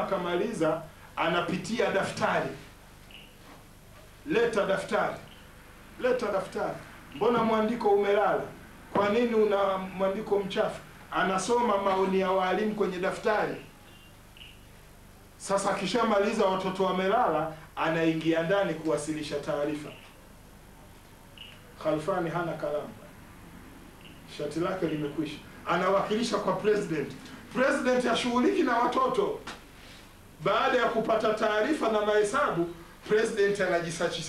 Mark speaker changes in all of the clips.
Speaker 1: kamaliza, anapitia daftari. Leta daftari, leta daftari. Mbona mwandiko umelala? Kwa nini una mwandiko mchafu? Anasoma maoni ya walimu kwenye daftari. Sasa akishamaliza watoto wamelala, anaingia ndani kuwasilisha taarifa. Khalfani hana kalamu, shati lake limekwisha, anawakilisha kwa president. President ashughuliki na watoto. Baada ya kupata taarifa na mahesabu, president anajisachi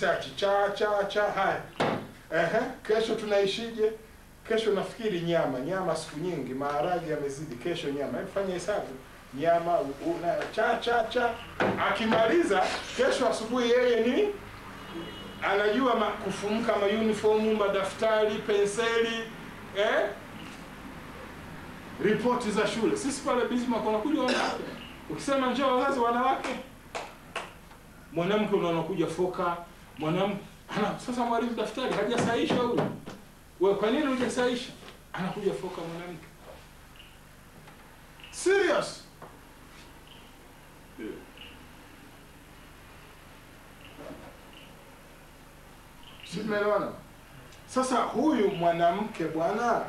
Speaker 1: cha haya. Kesho tunaishije? Kesho nafikiri nyama siku nyingi, maharage yamezidi, kesho nyama. Fanya hesabu, nyama cha. Akimaliza kesho asubuhi yeye ni anajua kufumuka uniform, madaftari, penseli, ripoti za shule. Sisi pale Bismarck wanakuja wanawake. Ukisema njoo wazazi wanawake, mwanamke unakuja foka, mwanamke sasa mwalimu daftari hajasaisha huyu. Wewe kwa nini hujasaisha? Anakuja foka mwanamke. Serious. Simeelewana? Sasa huyu mwanamke bwana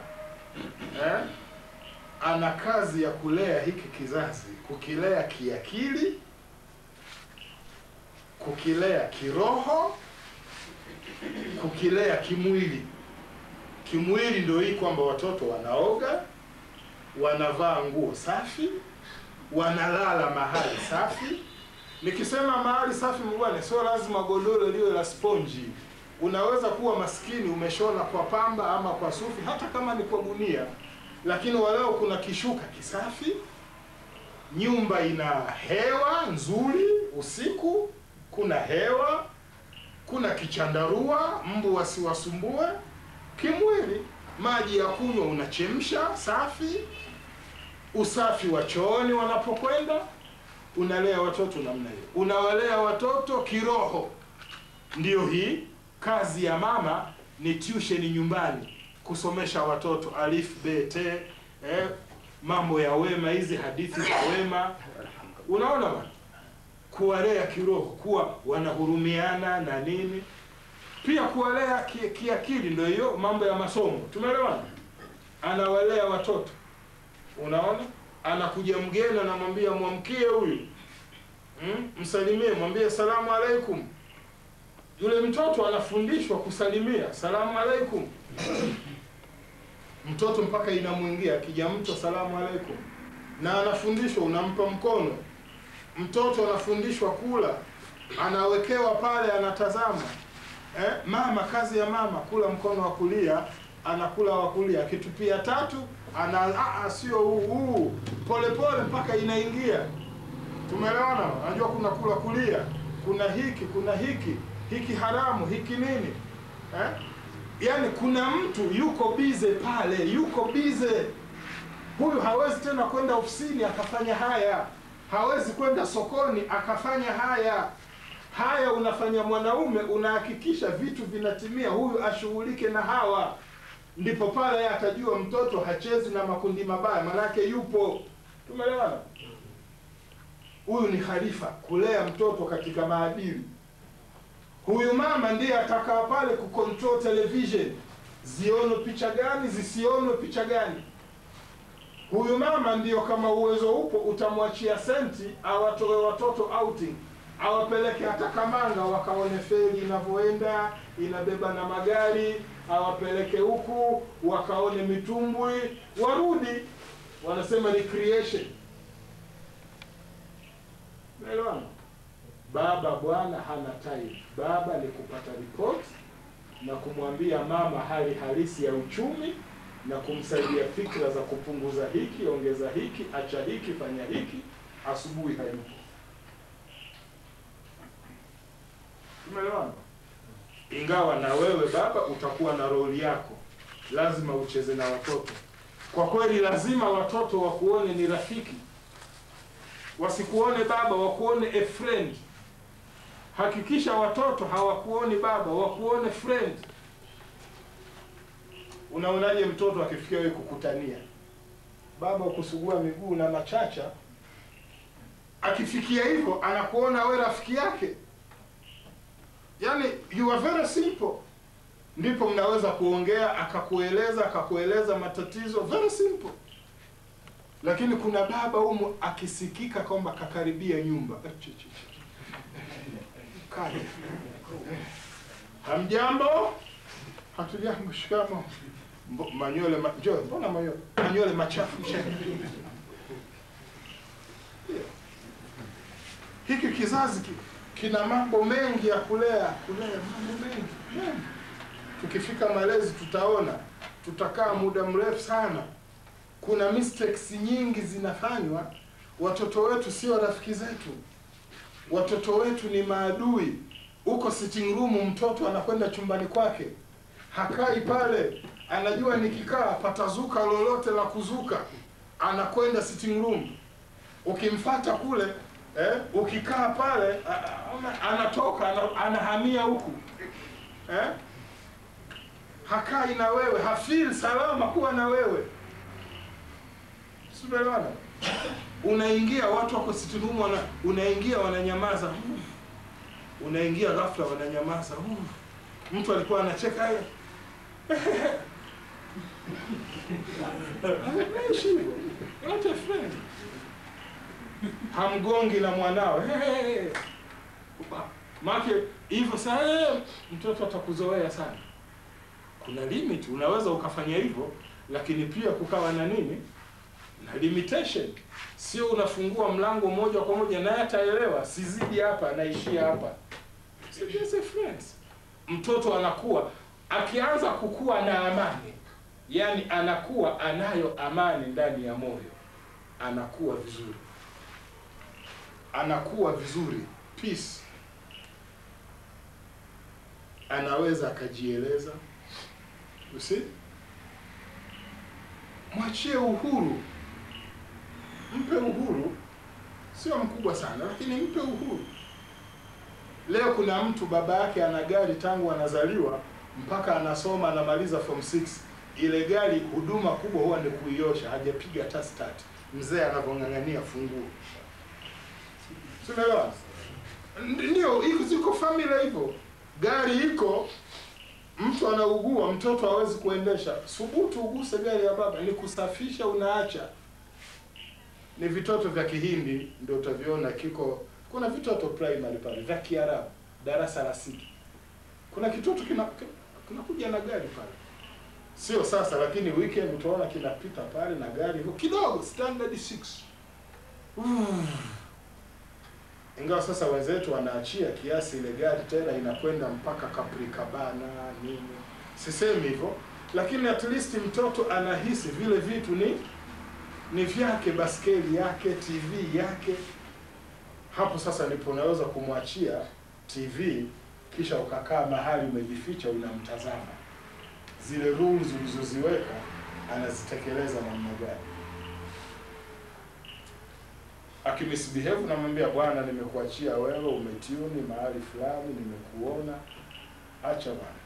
Speaker 1: ana kazi ya kulea hiki kizazi, kukilea kiakili, kukilea kiroho, kukilea kimwili. Kimwili ndio hii kwamba watoto wanaoga, wanavaa nguo safi, wanalala mahali safi. Nikisema mahali safi mbwana, sio lazima godoro liwe la sponji. Unaweza kuwa maskini umeshona kwa pamba ama kwa sufi, hata kama ni kwa gunia, lakini waleo kuna kishuka kisafi, nyumba ina hewa nzuri, usiku kuna hewa, kuna kichandarua, mbu wasiwasumbue. Kimwili, maji ya kunywa unachemsha safi, usafi wa chooni wanapokwenda. Unalea watoto namna hiyo. Unawalea watoto kiroho. Ndio hii kazi ya mama, ni tuition nyumbani, kusomesha watoto alif b t, mambo ya wema, hizi hadithi za wema. Unaona bwana, kuwalea kiroho, kuwa wanahurumiana na nini. Pia kuwalea kiakili, ndio hiyo mambo ya masomo. Tumeelewana? Anawalea watoto. Unaona? Anakuja mgeni, anamwambia mwamkie huyu, msalimie, mwambie salamu alaikum. Yule mtoto anafundishwa kusalimia salamu alaikum. Mtoto mpaka inamuingia, akija mtu salamu alaikum. Na anafundishwa unampa mkono. Mtoto anafundishwa kula, anawekewa pale, anatazama. Mama, kazi ya mama kula mkono wa kulia, anakula wa kulia. Kitupia tatu, sio huu, pole pole mpaka inaingia. Tumeelewana? Unajua kuna kula kulia, kuna hiki, hiki haramu, hiki nini. Yaani kuna mtu yuko bize pale, yuko bize. Huyu hawezi tena kwenda ofisini akafanya haya. Hawezi kwenda sokoni akafanya haya. Haya unafanya mwanaume, unahakikisha vitu vinatimia, huyu ashughulike na hawa. Ndipo pale atajua mtoto hachezi na makundi mabaya, manake yupo. Tumeelewana? Huyu ni khalifa, kulea mtoto katika maadili. Huyu mama ndiye atakaa pale kucontrol television, zionwe picha gani, zisionwe picha gani. Huyu mama ndiyo, kama uwezo upo, utamwachia senti awatoe watoto outing, awapeleke hata Kamanga wakaone feri inavyoenda, inabeba na magari, awapeleke huku wakaone mitumbwi, warudi, wanasema recreation. Unaelewana? Baba bwana hana time. Baba ni kupata report na kumwambia mama hali halisi ya uchumi na kumsaidia fikra za kupunguza hiki, ongeza hiki, acha hiki, fanya hiki. Asubuhi hayupo. Tumeelewana? Ingawa na wewe baba utakuwa na role yako, lazima ucheze na watoto. Kwa kweli lazima watoto wakuone ni rafiki, wasikuone baba, wakuone a friend. Hakikisha watoto hawakuoni baba, wakuone friend. Unaonaje mtoto akifikia wewe kukutania? Baba ukusugua miguu na machacha, Akifikia hivyo anakuona wewe rafiki yake. Yani you are very simple. Ndipo mnaweza kuongea, akakueleza matatizo, very simple. Lakini kuna baba humu akisikika kwamba kakaribia nyumba. Kale. Hamjambo? Hatujambo, shikamo. Manyole njoo, mbona manyole machafu shaka. Hiki kizazi kina mambo mengi ya kulea mambo mengi. Tukifika malezi tutaona, tutakaa muda mrefu sana. Kuna mistakes nyingi zinafanywa. Watoto wetu sio rafiki zetu. Watoto wetu ni maadui. Uko sitting room, mtoto anakwenda chumbani kwake. Hakai pale, anajua nikikaa patazuka lolote la kuzuka. Anakwenda sitting room. Ukimfuata kule, ukikaa pale, anatoka, anahamia huku. Hakai na wewe, hafeel salama kuwa na wewe. Subelewana. Unaingia, watu wako sitting room, unaingia wananyamaza. Unaingia ghafla wananyamaza. Mtu alikuwa anacheka yeye. What a friend. Hamgongi na mwanao. Make hivyo sasa mtoto atakuzoea sana. Kuna limit, unaweza ukafanya hivyo, lakini pia kukawa na nini? Na limitation. Sio unafungua mlango moja kwa moja naye ataelewa, sizidi hapa, naishia hapa. So just a friends. Mtoto anakuwa, akianza kukua na amani, yani anakuwa anayo amani ndani ya moyo, anakuwa vizuri. Anakuwa vizuri, peace. Anaweza akajieleza. You see? Mwachie uhuru. Mpe uhuru. Sio mkubwa sana, lakini mpe uhuru. Leo kuna mtu baba yake ana gari tangu anazaliwa mpaka anasoma, anamaliza form 6. Ile gari huduma kubwa huwa ni kuiosha, hajapiga hata start. Mzee anavongangania funguo. Tunaelewa? Ndio, iko familia hivyo. Gari iko, mtu anaugua, mtoto hawezi kuendesha. Subutu uguse gari ya baba, ni kusafisha unaacha. Ni vitoto vya Kihindi ndio utaviona kiko. Kuna vitoto primary pale vya Kiarabu darasa la 6. Kuna kitoto kinakuja na gari pale. Sio sasa, lakini weekend utaona kinapita pale na gari hivyo kidogo, standard 6. Ingawa sasa wenzetu wanaachia kiasi, ile gari tena inakwenda mpaka Capricabana nini. Sisemi hivyo, lakini at least mtoto anahisi vile vitu ni vyake, baskeli yake, TV yake. Hapo sasa ndipo unaweza kumwachia TV, kisha ukakaa mahali umejificha unamtazama. Zile rules ulizoziweka anazitekeleza namna gani. Akimisbehave namwambia, bwana nimekuachia wewe, umetiuni mahali fulani, nimekuona, acha bwana.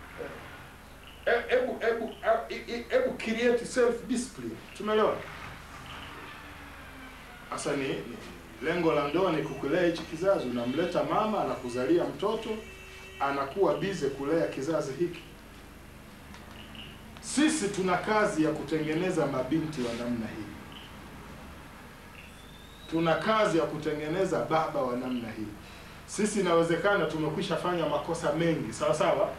Speaker 1: Ebu create self discipline. Tumeelewa? Asa ni lengo la ndoa ni kukulea hichi kizazi. Unamleta mama, anakuzalia mtoto, anakuwa busy kulea kizazi hiki. Sisi tuna kazi ya kutengeneza mabinti wa namna hii. Tuna kazi ya kutengeneza baba wa namna hii. Sisi inawezekana tumekwisha fanya makosa mengi, sawa sawa,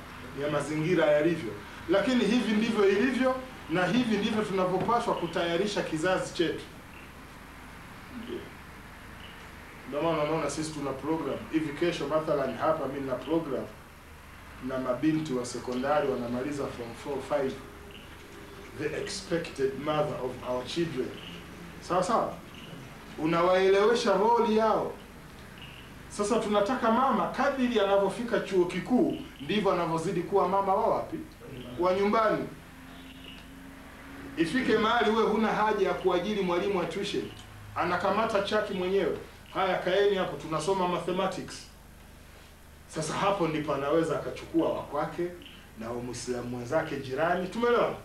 Speaker 1: ya mazingira yalivyo. Lakini hivi ndivyo ilivyo, na hivi ndivyo tunavyopaswa kutayarisha kizazi chetu. Ndio maana unaona sisi tuna program. Hivi kesho mathalan hapa mimi na program na mabinti wa sekondari wanamaliza form 4, 5. The expected mother of our children. Sawa sawa? Unawaelewesha role yao. Sasa tunataka mama kadiri anavyofika chuo kikuu ndivyo anavyozidi kuwa mama wa wapi? Wa nyumbani. Ifike mahali wewe huna haja ya kuajiri mwalimu wa tuition. Anakamata chaki mwenyewe. Haya, kaeni hapo tunasoma mathematics. Sasa hapo ndipo anaweza akachukua wakwake na Muislamu mwenzake jirani. Tumeelewa?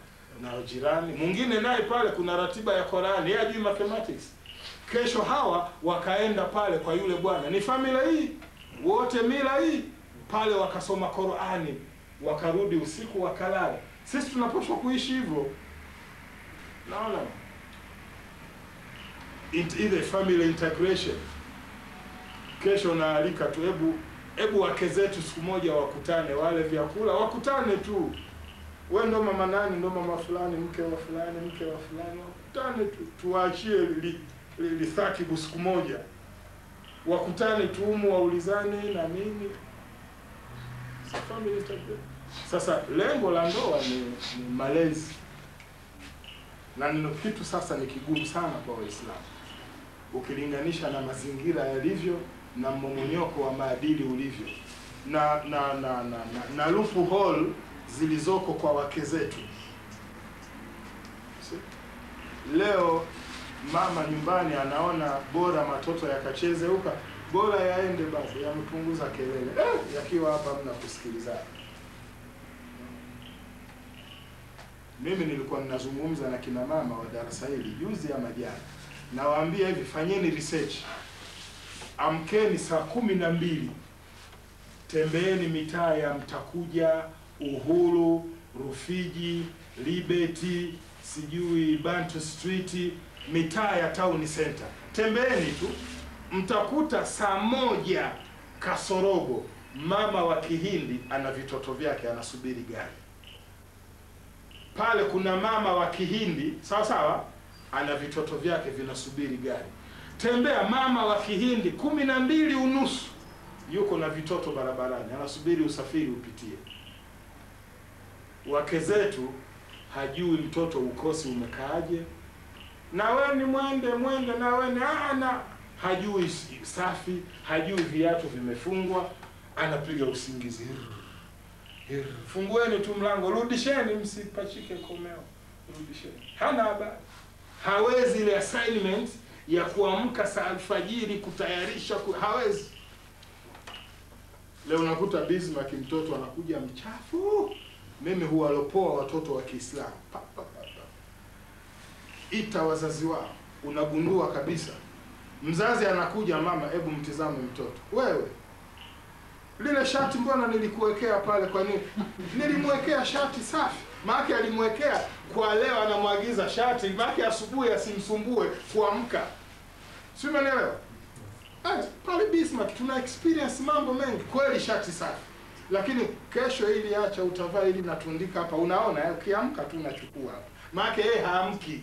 Speaker 1: Na jirani mwingine naye pale kuna ratiba ya Qur'ani, yeye hajui mathematics. Kesho hawa wakaenda pale kwa yule bwana, ni familia hii wote mila hii pale, wakasoma Qur'ani, wakarudi usiku wakalala. Sisi tunapaswa kuishi hivyo. Naona ile family integration. Kesho naalika tu, hebu wake zetu siku moja wakutane, wale vyakula wakutane tu. Wewe ndo mama nani, ndo mama fulani, mke wa fulani, mke wa fulani, wakutane tu, tuachie lithakibu siku moja. Wakutane tu humu, waulizane na nini. Family integration. Sasa lengo la ndoa ni malezi. Na ndio kitu sasa ni kigumu sana kwa Waislamu ukilinganisha na mazingira yalivyo na mmomonyoko wa maadili ulivyo na loophole zilizoko kwa wake zetu. Leo mama nyumbani anaona bora matoto yakacheze huka, bora yaende basi, yamepunguza kelele. Yakiwa hapa mna kusikilizana. Mimi nilikuwa ninazungumza na kina mama wa darasa hili juzi ama jana. Nawaambia hivi, fanyeni research. Amkeni saa 12. Tembeeni mitaa ya Mtakuja, Uhuru, Rufiji, Liberty, sijui Bantu Street, mitaa ya town center. Tembeeni tu, mtakuta saa 1 kasorobo mama wa Kihindi ana vitoto vyake anasubiri gari. Pale kuna mama wa Kihindi, sawa sawa, ana vitoto vyake vinasubiri gari. Tembea mama wa Kihindi 12:30 yuko na vitoto barabarani, anasubiri usafiri upitie. Wake zetu hajui mtoto ukosi umekaaje, na wewe ni mwende na wewe ni hajui safi, hajui viatu vimefungwa, anapiga usingizi. Fungueni tu mlango, rudisheni, msipachike komeo, rudisheni. Hana habari, hawezi ile assignment ya kuamka saa alfajiri kutayarisha hawezi. Leo unakuta Bismarck mtoto anakuja mchafu. Mimi huwalopoa watoto wa Kiislamu. Ita wazazi wao, unagundua kabisa. Mzazi anakuja, mama, hebu mtizame mtoto. Wewe, lile shati mbona nilikuwekea pale, kwa nini? Nilimwekea shati safi. Maana alimwekea kwa leo, anamwagiza shati, maana asubuhi asimsumbue kuamka. Sio, umeelewa? Pale Bismarck tuna experience mambo mengi. Kweli shati safi, lakini kesho ili acha utavaa ili natundika hapa, unaona ukiamka tu unachukua hapa. Maana yeye haamki.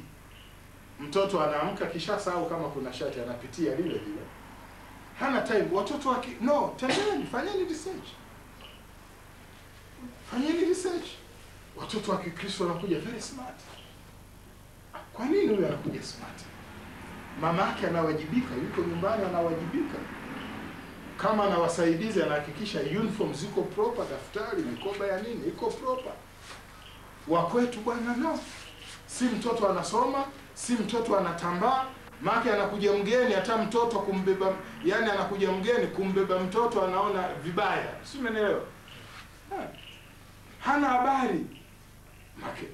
Speaker 1: Mtoto anaamka kisha sahau kama kuna shati, anapitia lile lile. Hana time. Watoto no, tendeni, fanyeni research. Fanyeni research. Watoto wa Kikristo wanakuja very smart. Kwa nini huyu anakuja smart? Mama yake anawajibika, yuko nyumbani anawajibika. Kama anawasaidizi anahakikisha uniform ziko proper, daftari, mikoba ya nini iko proper. Wakwetu bwana no. Si mtoto anasoma, si mtoto anatambaa. Maki anakuja mgeni, hata mtoto kumbeba, yani anakuja mgeni kumbeba mtoto anaona vibaya. Si umeelewa? Hana habari. Maki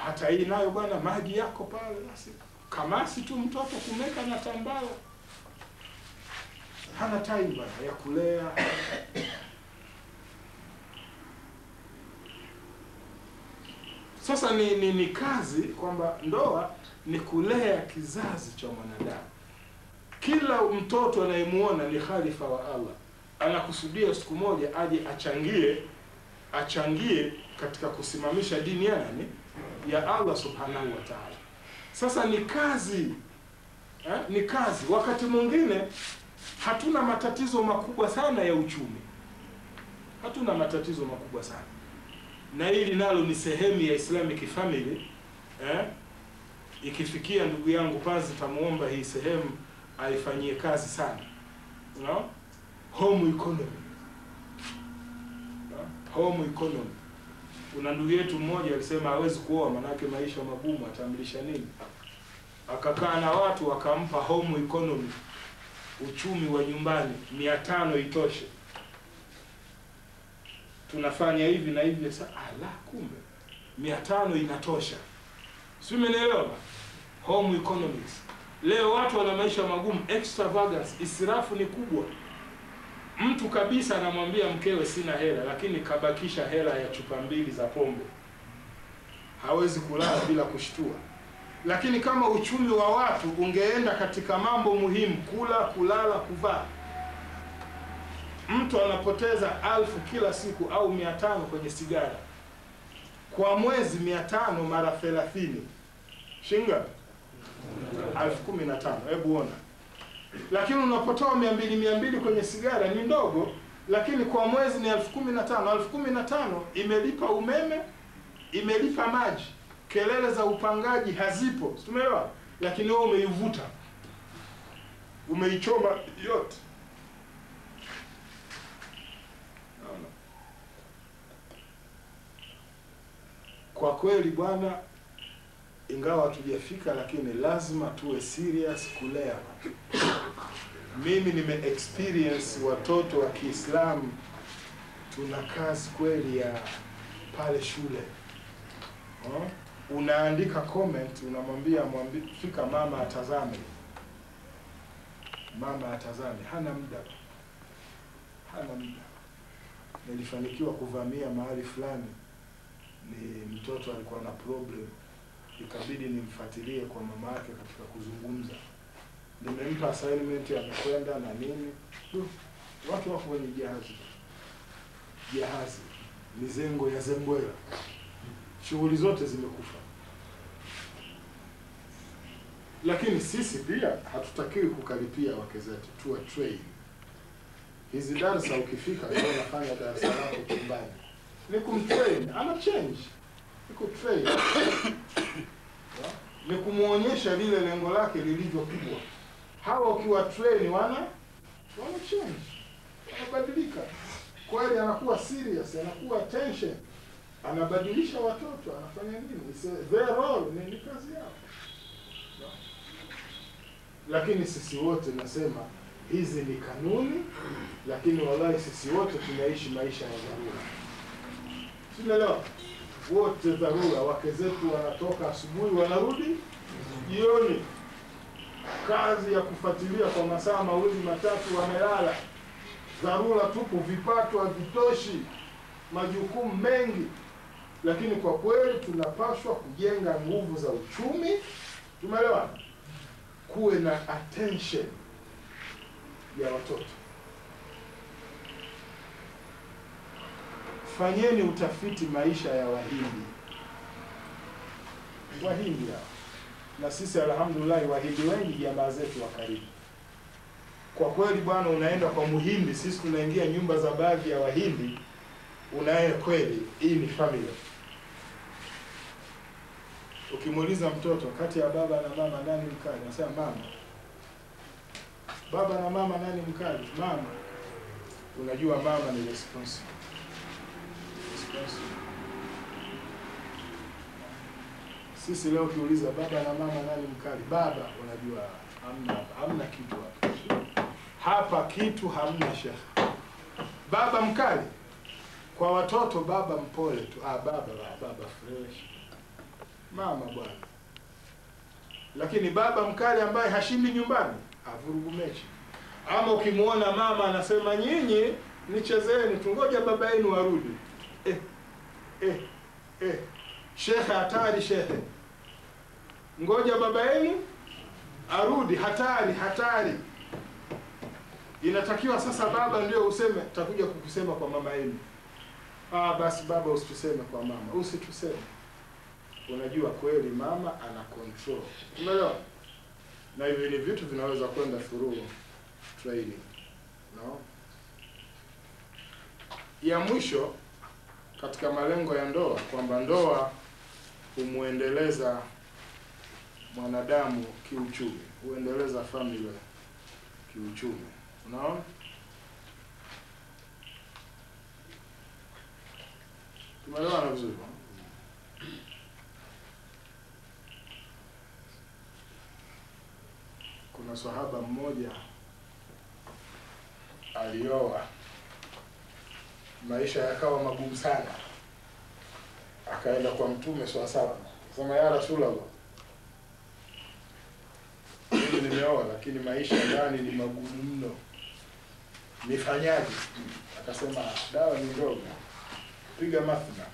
Speaker 1: hata hii nayo bwana, maji yako pale basi. Kamasi tu mtoto kumeka na tambala. Hana time bwana ya kulea. Sasa ni kazi kwamba ndoa ni kulea kizazi cha mwanadamu. Kila mtoto anayemuona ni khalifa wa Allah. Anakusudia siku moja aje achangie katika kusimamisha dini ya nani? Ya Allah subhanahu wa ta'ala. Sasa ni kazi. Ni kazi. Wakati mwingine hatuna matatizo makubwa sana ya uchumi. Hatuna matatizo makubwa sana. Na hili nalo ni sehemu ya Islamic family. Ikifikia ndugu yangu Pazi, tamuomba hii sehemu aifanyie kazi sana. No? Home economy. Home economy. Kuna ndugu yetu mmoja alisema hawezi kuoa manake maisha magumu, atamlisha nini? Akakaa na watu wakampa home economy. Uchumi wa nyumbani 500 itoshe. Tunafanya hivi na hivi, sasa kumbe 500 inatosha. Sio, umeelewa? Home economics. Leo watu wana maisha magumu, extravagance, israfu ni kubwa. Mtu kabisa anamwambia mkewe sina hela, lakini kabakisha hela ya chupa 2 za pombe. Hawezi kulala bila kushtua. Lakini kama uchumi wa watu ungeenda katika mambo muhimu, kula, kulala, kuvaa, mtu anapoteza 1000 kila siku au 500 kwenye sigara. Kwa mwezi 500 mara 30. Shinga 1015. Hebu ona. Lakini unapotoa 200 kwenye sigara ni ndogo, lakini kwa mwezi ni 1015. 1015 imelipa umeme, imelipa maji. Kelele za upangaji hazipo. Tumeelewa? Lakini wewe umeivuta. Umeichoma yote. Kwa kweli bwana, ingawa hatujafika, lakini lazima tuwe serious kulea. Mimi nime experience watoto wa Kiislamu, tuna kazi kweli ya pale shule. Unaandika comment, unamwambia fika mama atazame. Mama atazame, hana muda. Nilifanikiwa kuvamia mahali fulani, ni mtoto alikuwa na problem, ikabidi nimfuatilie kwa mama yake katika kuzungumza. Nimempa assignment, amekwenda na nini. Watu wako kwenye jahazi, mizengo ya zembwela, shughuli zote zimekufa. Lakini sisi pia hatutakiwi kukaripia wake zetu, tuwa train. Hizi darasa ukifika, leo unafanya darasa lako chumbani, ni kumtrain, ana change. Ni kutrain. Ni kumuonyesha lile lengo lake lilivyo kubwa. Hawa ukiwa train wana change. Wanabadilika. Kweli anakuwa serious, anakuwa attention. Anabadilisha watoto, anafanya nini? It's their role, ni kazi yao. Lakini sisi wote nasema hizi ni kanuni, lakini wallahi sisi wote tunaishi maisha ya dharura. Tunaelewa? Wote dharura. Wake zetu wanatoka asubuhi wanarudi jioni. Kazi ya kufuatilia kwa masaa 2-3 wamelala. Dharura tupo, vipato havitoshi, majukumu mengi. Lakini kwa kweli tunapaswa kujenga nguvu za uchumi. Tumeelewa? Kuwe na attention ya watoto. Fanyeni utafiti maisha ya Wahindi hao. Na sisi alhamdulillah Wahindi wengi jamaa zetu wa karibu. Kwa kweli bwana, unaenda kwa Muhindi, sisi tunaingia nyumba za baadhi ya Wahindi, unaye kweli hii ni familia. Ukimuuliza mtoto kati ya baba na mama nani mkali, anasema mama. Baba na mama nani mkali? Mama. Unajua mama ni responsible. Sisi leo ukiuliza baba na mama nani mkali, baba, unajua hamna kitu hapa. Hapa kitu hamna shekhi. Baba mkali kwa watoto, baba mpole tu. Baba fresh. Mama bwana. Lakini baba mkali ambaye hashindi nyumbani, avurugu mechi. Ama ukimuona mama anasema nyinyi nichezeni, tungoja baba yenu arudi. Shekhe hatari, shekhe. Ngoja baba yenu arudi, hatari. Inatakiwa sasa baba ndio useme, takuja kukusema kwa mama yenu. Basi baba usituseme kwa mama, usituseme. Unajua kweli mama ana control. Umeelewa? Na hivi ni vitu vinaweza kwenda through training. No? Ya mwisho katika malengo ya ndoa, kwamba ndoa humuendeleza mwanadamu kiuchumi, huendeleza familia kiuchumi. Unaona? Tumeelewana vizuri? Kuna sahaba mmoja alioa, maisha yakawa magumu sana. Akaenda kwa Mtume swalla, sema ya Rasulullah, nimeoa lakini maisha ndani ni magumu mno, nifanyaje? Akasema dawa ni ndogo, piga mathna.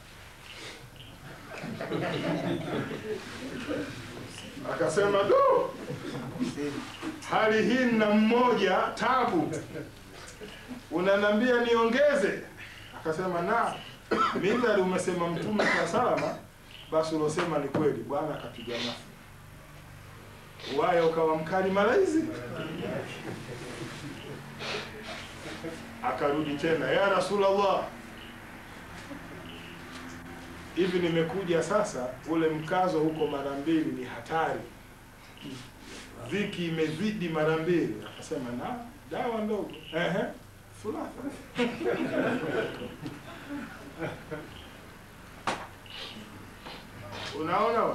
Speaker 1: Akasema do, hali hii na mmoja tabu, unanambia niongeze? Akasema na mimi umesema Mtume kwa salama, basi ulosema ni kweli. Bwana akapiga mathna, wayo ukawa mkali malaizi. Akarudi tena, ya Rasulullah, hivi nimekuja sasa, ule mkazo huko mara mbili ni hatari, dhiki imezidi mara mbili. Akasema na dawa ndogo, thulatha. Unaona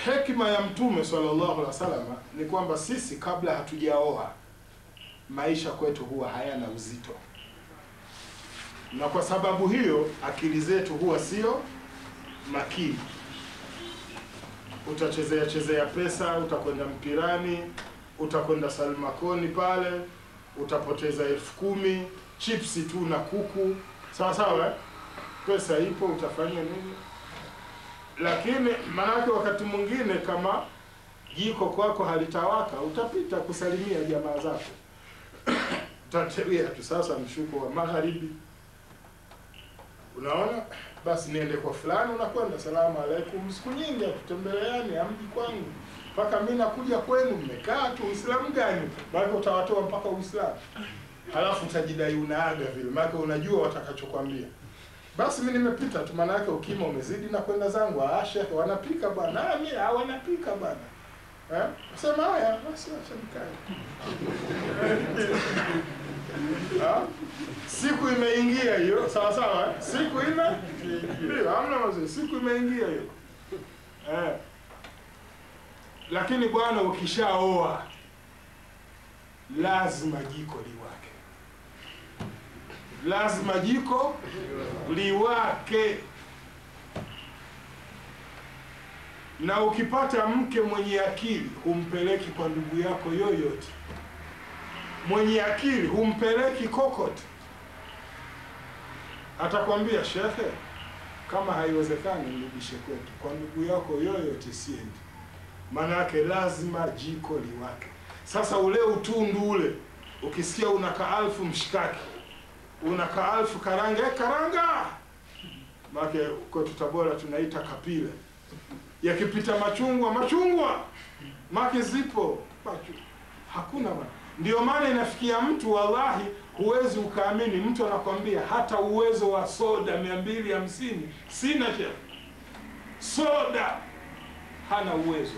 Speaker 1: hekima ya Mtume sallallahu alaihi wasallam ni kwamba sisi kabla hatujaoa maisha kwetu huwa hayana uzito, na kwa sababu hiyo akili zetu huwa sio makini. Utachezea pesa, utakwenda mpirani, utakwenda Salmakoni pale, utapoteza 10,000, chipsi tu na kuku, sawa sawa. Pesa ipo, utafanya nini? Lakini manake wakati mwingine kama jiko kwako halitawaka, utapita kusalimia jamaa zako. Utatembea tu sasa mshuko wa magharibi, unaona basi niende kwa fulani, unakwenda salamu alaikum, siku nyingi ya kutembeleani, amji kwangu mpaka mimi nakuja kwenu, mmekaa tu. Uislamu gani? Maana utawatoa mpaka Uislamu, halafu utajidai unaaga vile, maana unajua watakachokwambia. Basi mimi nimepita tu, maana yake ukima umezidi na kwenda zangu. Sheikh wanapika bwana, mimi wanapika bwana, sema haya basi, acha nikae. Siku imeingia hiyo, sawa sawa, siku ndio hamna mazuri, siku imeingia hiyo. Lakini bwana, ukishaoa lazima jiko liwake, lazima jiko liwake. Na ukipata mke mwenye akili, humpeleki kwa ndugu yako yoyote. Mwenye akili humpeleki kokote. Atakwambia shekhe, kama haiwezekani nirudishe kwetu, kwa ndugu yako yoyote siendi. Maana yake lazima jiko liwake. Sasa ule utundu ule, ukisikia unaka 1000 mshikaki, unaka 1000 karanga, karanga, maana kwetu Tabora tunaita kapile. Yakipita machungwa, maana zipo hakuna bwana. Ndio maana inafikia mtu, wallahi huwezi ukaamini, mtu anakwambia hata uwezo wa soda 250 sina chef. Soda hana uwezo,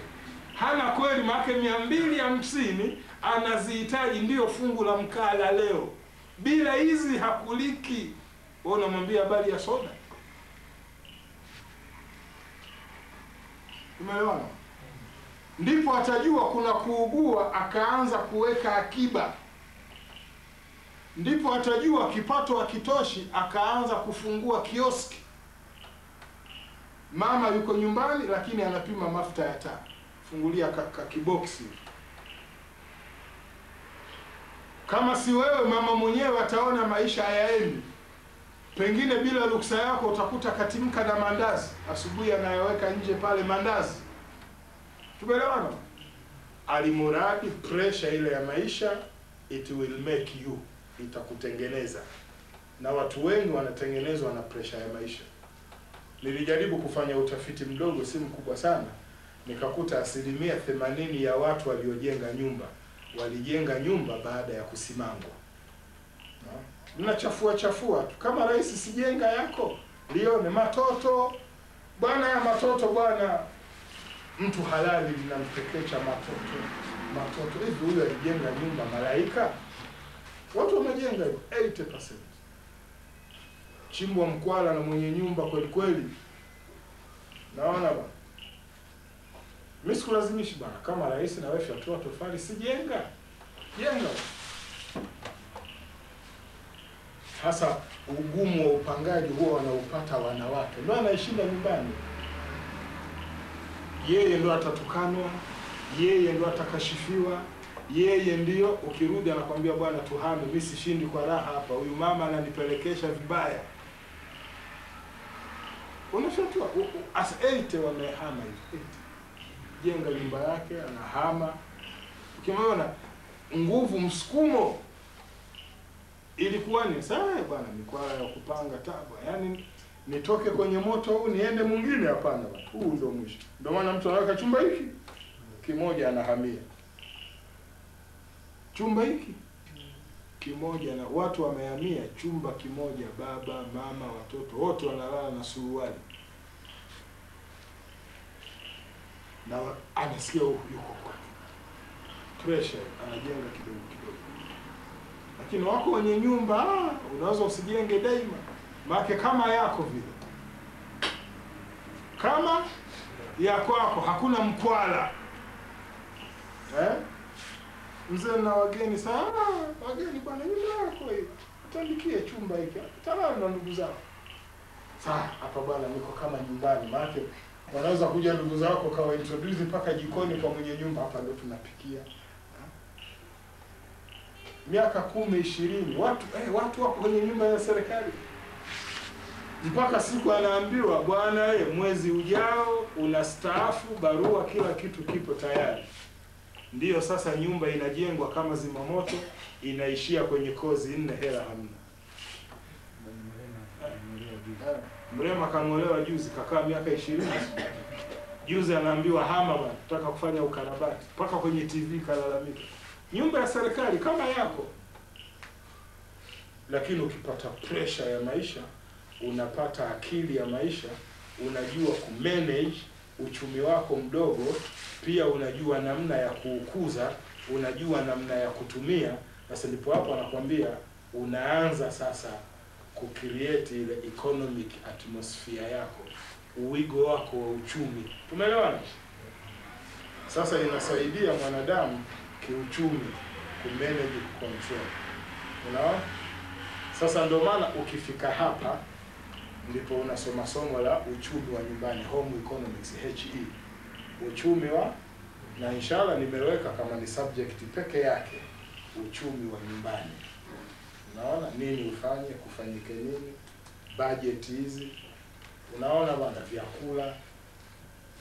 Speaker 1: hana kweli, maana 250 anazihitaji, ndio fungu la mkala leo. Bila hizi hakuliki. Wewe unamwambia habari ya soda? Umeelewana? Ndipo atajua kuna kuugua, akaanza kuweka akiba. Ndipo atajua kipato hakitoshi, akaanza kufungua kioski. Mama yuko nyumbani lakini anapima mafuta ya taa, fungulia kiboksi. Kama si wewe, mama mwenyewe ataona maisha hayaendi. Pengine bila ruksa yako utakuta katimka na mandazi asubuhi, anayoweka nje pale mandazi. Tumeelewana? Alimuradi pressure ile ya maisha, it will make you, itakutengeneza. Na watu wengi wanatengenezwa na pressure ya maisha. Nilijaribu kufanya utafiti mdogo, si mkubwa sana, nikakuta 80% ya watu waliojenga nyumba walijenga nyumba baada ya kusimangwa. Mnachafua tu. Kama rais sijenga yako, lione matoto bwana, ya matoto bwana. Mtu halali linampekecha matoto. Hivi huyo alijenga nyumba malaika? Watu wamejenga hivyo 80%. Chimbwa mkwala na mwenye nyumba kweli kweli. Naona bwana, mimi sikulazimishi bwana, kama rais na wewe atoa tofali, sijenga. Jenga. Hasa ugumu wa upangaji huwa wanaupata wanawake, ndio anaishinda nyumbani. yeye ndo atatukanwa, yeye ndo atakashifiwa, yeye ndio ukirudi anakwambia bwana tuhame, mimi sishindi kwa raha hapa, huyu mama ananipelekesha vibaya. Unashatua as 8 wamehama hivi. Jenga nyumba yake anahama. Ukimwona nguvu msukumo ilikuwa ni sawa bwana, mikwala ya kupanga tabu. Yaani nitoke kwenye moto huu niende mwingine, hapana bwana. Huu ndio mwisho. Ndio maana mtu anaweka chumba hiki kimoja anahamia. Chumba hiki kimoja na watu wamehamia chumba kimoja, baba, mama, watoto wote wanalala na suruali. Na anasikia yuko kwa pressure, anajenga kidogo kidogo. Lakini wako wenye nyumba, unaweza usijenge daima. Maana kama yako vile. Kama ya kwako hakuna mkwala. Mzee na wageni sana, wageni bwana nyumba yako hii. Utandikie chumba hiki. Talala na ndugu zao. Sasa hapa bwana niko kama nyumbani. Maana wanaweza kuja ndugu zako kawa introduce mpaka jikoni kwa mwenye nyumba, hapa ndio tunapikia. Miaka 10, 20 watu wako kwenye nyumba ya serikali. Mpaka siku anaambiwa bwana mwezi ujao unastaafu, barua kila kitu kipo tayari. Ndiyo sasa nyumba inajengwa kama zimamoto, inaishia kwenye kozi 4, hela hamna. Mrema kangolewa juzi, kakaa miaka 20. Juzi anaambiwa hama bwana, tutaka kufanya ukarabati. Mpaka kwenye TV kalalamika. Nyumba ya serikali kama yako. Lakini ukipata pressure ya maisha, unapata akili ya maisha, unajua kumanage uchumi wako mdogo, pia unajua namna ya kuukuza, unajua namna ya kutumia. Sasa ndipo hapo anakuambia unaanza sasa kucreate ile economic atmosphere yako, uwigo wako wa uchumi. Tumeelewana? Sasa inasaidia mwanadamu kiuchumi kumanage, control. Unaona? Sasa ndio maana ukifika hapa ndipo unasoma somo la uchumi wa nyumbani, home economics, HE. Uchumi wa, na inshallah nimeweka kama ni subject peke yake, uchumi wa nyumbani. Unaona nini ufanye, kufanyike nini, budget hizi. Unaona bwana, vyakula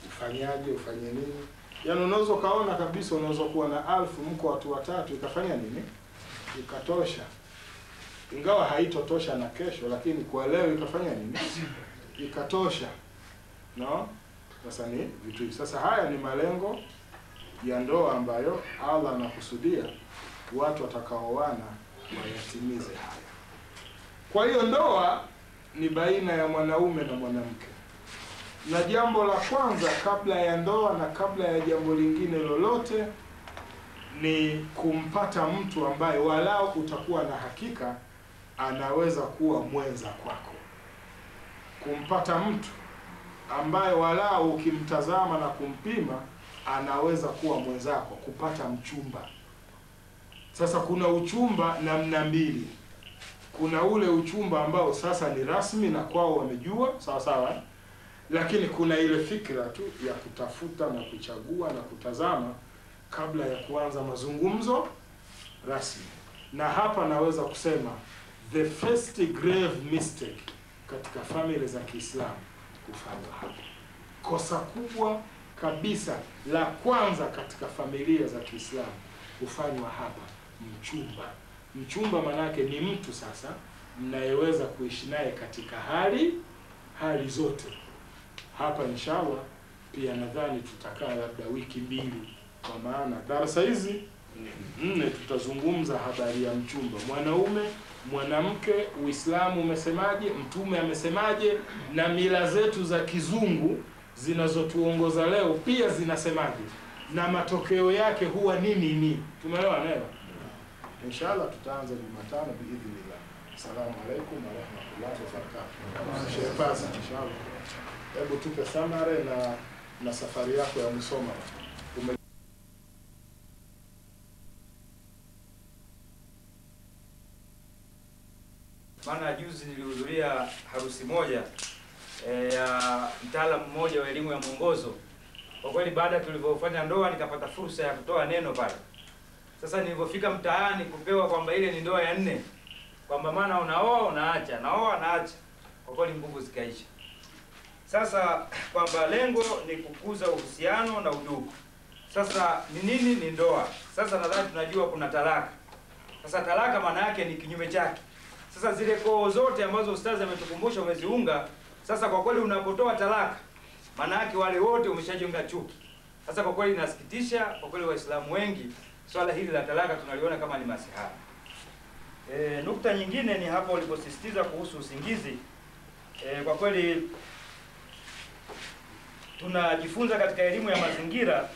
Speaker 1: ufanyaje, ufanye nini. Yaani unaweza kaona kabisa unaweza kuwa na 1000 mko watu watatu ikafanya nini? Ikatosha. Ingawa haitotosha na kesho, lakini kwa leo ikafanya nini? Ikatosha. No? Sasa ni vitu hivi. Sasa haya ni malengo ya ndoa ambayo Allah anakusudia watu watakaoana wayatimize haya. Kwa hiyo ndoa ni baina ya mwanaume na mwanamke. Na jambo la kwanza kabla ya ndoa na kabla ya jambo lingine lolote ni kumpata mtu ambaye walau utakuwa na hakika anaweza kuwa mwenza kwako. Kumpata mtu ambaye walau ukimtazama na kumpima anaweza kuwa mwenzako, kupata mchumba. Sasa kuna uchumba namna mbili. Kuna ule uchumba ambao sasa ni rasmi na kwao wamejua, sawa sawa. Lakini kuna ile fikra tu ya kutafuta na kuchagua na kutazama kabla ya kuanza mazungumzo rasmi. Na hapa naweza kusema the first grave mistake katika familia za Kiislamu kufanywa hapa. Kosa kubwa kabisa la kwanza katika familia za Kiislamu kufanywa hapa, mchumba. Mchumba manake ni mtu sasa mnayeweza kuishi naye katika hali zote. Hapa inshallah pia nadhani tutakaa labda wiki 2, kwa maana darasa hizi 4 tutazungumza habari ya mchumba. Mwanaume, mwanamke, Uislamu umesemaje, Mtume amesemaje, na mila zetu za kizungu zinazotuongoza leo pia zinasemaje, na matokeo yake huwa nini. Tumeelewa neno? Inshallah tutaanza Jumatano biidhnillah. Asalamu alaykum wa rahmatullahi wa barakatuh. Sheikh inshallah. Hebu tupe summary na safari yako ya Musoma.
Speaker 2: Maana juzi nilihudhuria harusi moja ya mtaalamu mmoja wa elimu ya mwongozo. Kwa kweli baada tulivyofanya ndoa nikapata fursa ya kutoa neno pale. Sasa nilipofika mtaani kupewa kwamba ile ni ndoa ya 4, kwamba maana unaoa unaacha, naoa naacha, kwa kweli nguvu zikaisha. Sasa kwamba lengo ni kukuza uhusiano na udugu. Sasa ni nini ni ndoa? Sasa nadhani tunajua kuna talaka. Sasa talaka maana yake ni kinyume chake. Sasa zile koo zote ambazo ustazi ametukumbusha umeziunga, sasa kwa kweli unapotoa talaka maana yake wale wote umeshajenga chuki. Sasa kwa kweli inasikitisha, kwa kweli Waislamu wengi swala hili la talaka tunaliona kama ni masihara. Nukta nyingine ni hapo uliposisitiza kuhusu usingizi. Kwa kweli tunajifunza katika elimu ya mazingira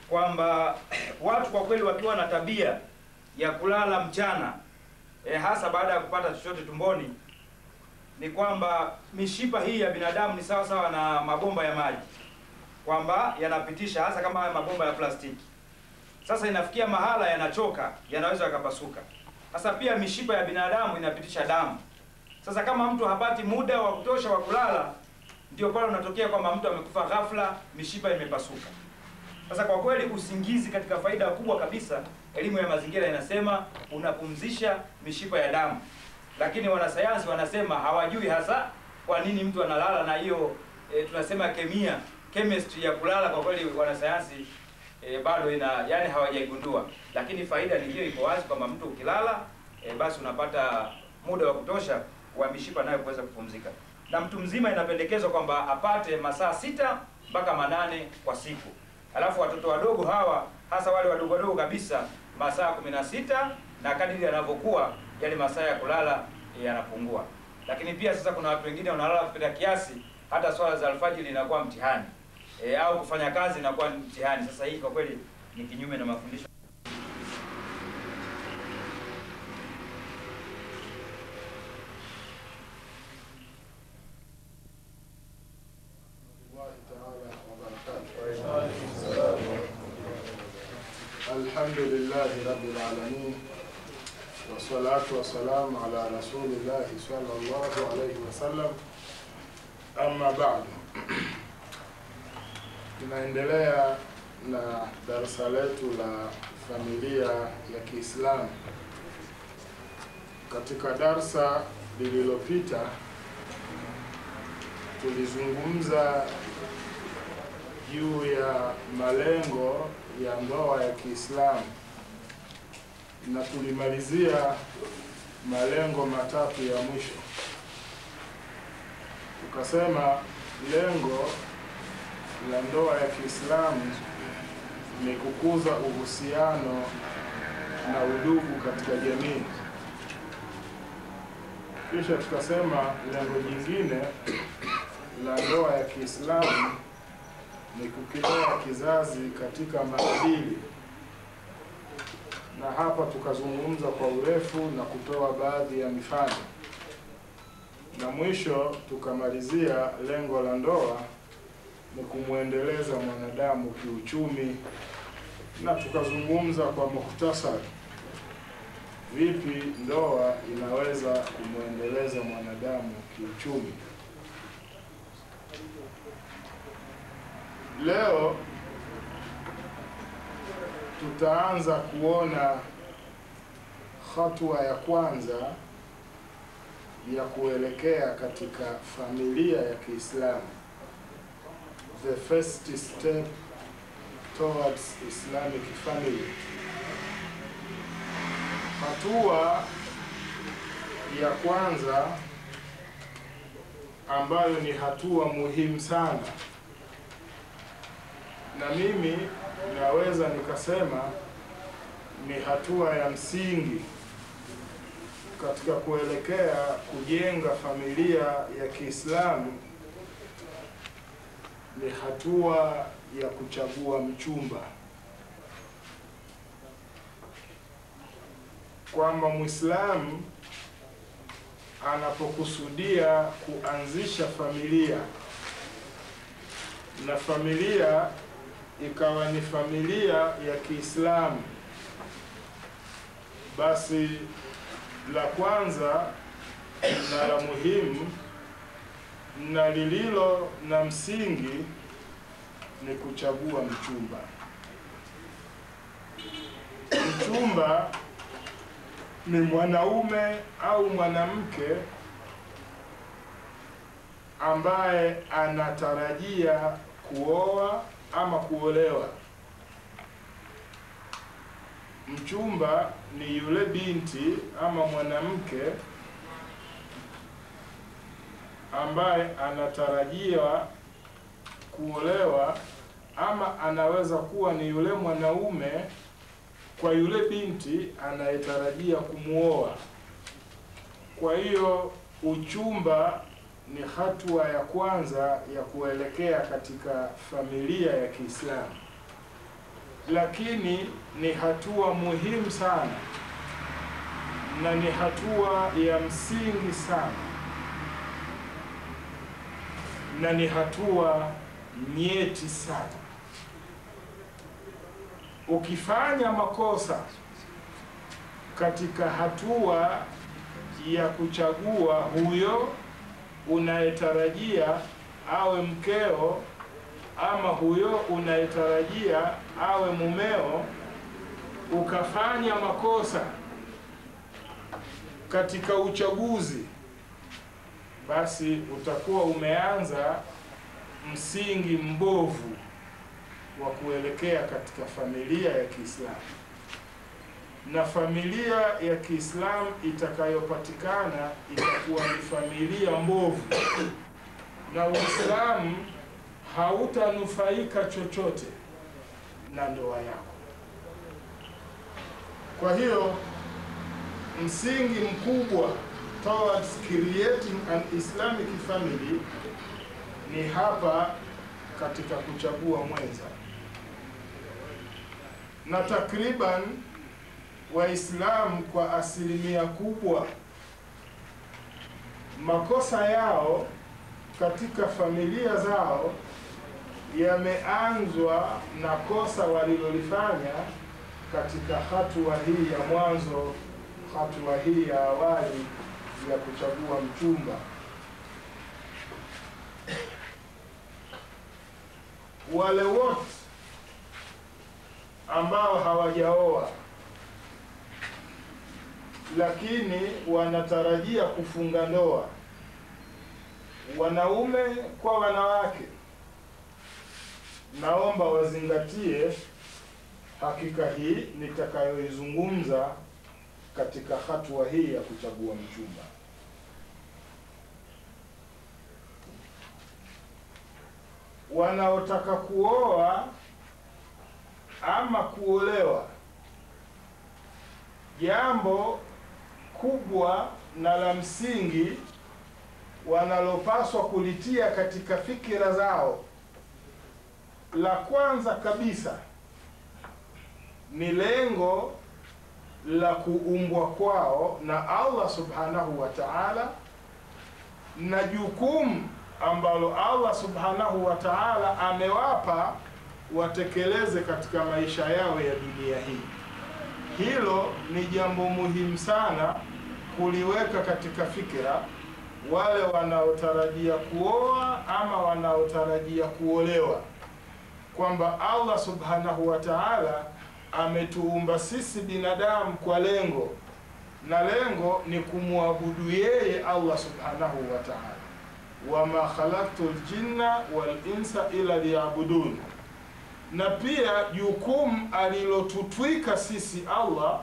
Speaker 2: kwamba watu kwa kweli wakiwa na tabia ya kulala mchana, hasa baada ya kupata chochote tumboni, ni kwamba mishipa hii ya binadamu ni sawa sawa na mabomba ya maji, kwamba yanapitisha, hasa kama haya mabomba ya plastiki. Sasa inafikia mahala yanachoka, yanaweza yakapasuka. Sasa pia mishipa ya binadamu inapitisha damu. Sasa kama mtu hapati muda wa kutosha wa kulala, ndio pale unatokea kwamba mtu amekufa ghafla, mishipa imepasuka. Sasa kwa kweli usingizi katika faida kubwa kabisa, elimu ya mazingira inasema unapumzisha mishipa ya damu. Lakini wanasayansi wanasema hawajui hasa kwa nini mtu analala, na hiyo tunasema chemistry ya kulala kwa kweli wanasayansi bado yani hawajaigundua. Lakini faida ni hiyo, iko wazi kwamba mtu ukilala basi unapata muda wa kutosha wa mishipa nayo kuweza kupumzika. Na mtu mzima inapendekezwa kwamba apate masaa 6 mpaka 8 kwa siku. Alafu watoto wadogo hawa, hasa wale wadogo wadogo kabisa, masaa 16, na kadiri yanavyokuwa yale masaa ya kulala yanapungua. Lakini pia sasa kuna watu wengine wanalala kupita kiasi, hata swala za alfajiri inakuwa mtihani. Au kufanya kazi inakuwa mtihani. Sasa hii kwa kweli ni kinyume na mafundisho.
Speaker 1: Alhamdulillahi rabbil alamin, wassalatu wassalamu ala rasulillahi sallallahu alayhi wasallam. Amma ba'du, tunaendelea na darasa letu la familia ya Kiislamu. Katika darsa lililopita tulizungumza juu ya malengo ya ndoa ya Kiislamu na tulimalizia malengo matatu ya mwisho. Tukasema lengo la ndoa ya Kiislamu ni kukuza uhusiano na udugu katika jamii. Kisha tukasema lengo jingine la ndoa ya Kiislamu ni kukilea kizazi katika maadili, na hapa tukazungumza kwa urefu na kutoa baadhi ya mifano, na mwisho tukamalizia lengo la ndoa ni kumwendeleza mwanadamu kiuchumi, na tukazungumza kwa mukhtasari vipi ndoa inaweza kumwendeleza mwanadamu kiuchumi. Leo tutaanza kuona hatua ya kwanza ya kuelekea katika familia ya Kiislamu, the first step towards Islamic family. Hatua ya kwanza ambayo ni hatua muhimu sana, na mimi naweza nikasema ni hatua ya msingi katika kuelekea kujenga familia ya Kiislamu, ni hatua ya kuchagua mchumba. Kwamba Muislamu anapokusudia kuanzisha familia, na familia ikawa ni familia ya Kiislamu, basi la kwanza na la muhimu na lililo na msingi ni kuchagua mchumba. Mchumba ni mwanaume au mwanamke ambaye anatarajia kuoa ama kuolewa. Mchumba ni yule binti ama mwanamke ambaye anatarajia kuolewa, ama anaweza kuwa ni yule mwanaume kwa yule binti anayetarajia kumuoa. Kwa hiyo uchumba ni hatua ya kwanza ya kuelekea katika familia ya Kiislamu, lakini ni hatua muhimu sana na ni hatua ya msingi sana na ni hatua nyeti sana. Ukifanya makosa katika hatua ya kuchagua huyo unayetarajia awe mkeo ama huyo unayetarajia awe mumeo, ukafanya makosa katika uchaguzi, basi utakuwa umeanza msingi mbovu wa kuelekea katika familia ya Kiislamu. Na familia ya Kiislamu itakayopatikana itakuwa ni familia mbovu, na Uislamu hautanufaika chochote na ndoa yako. Kwa hiyo msingi mkubwa towards creating an Islamic family ni hapa katika kuchagua mwenza. Na takriban Waislamu kwa asilimia kubwa makosa yao katika familia zao yameanzwa na kosa walilolifanya katika hatua hii ya mwanzo, hatua hii ya awali ya kuchagua mchumba. Wale wote ambao hawajaoa lakini wanatarajia kufunga ndoa, wanaume kwa wanawake, naomba wazingatie hakika hii nitakayoizungumza katika hatua hii ya kuchagua mchumba. Wanaotaka kuoa ama kuolewa, jambo kubwa na la msingi wanalopaswa kulitia katika fikira zao, la kwanza kabisa ni lengo la kuumbwa kwao na Allah subhanahu wa ta'ala, na jukumu ambalo Allah subhanahu wa ta'ala amewapa watekeleze katika maisha yao ya dunia hii. Hilo ni jambo muhimu sana kuliweka katika fikira wale wanaotarajia kuoa ama wanaotarajia kuolewa, kwamba Allah subhanahu wa ta'ala ametuumba sisi binadamu kwa lengo, na lengo ni kumwabudu yeye Allah subhanahu wa ta'ala. Wama khalaqtul jinna wal insa illa liya'budun. Na pia jukumu alilotutwika sisi Allah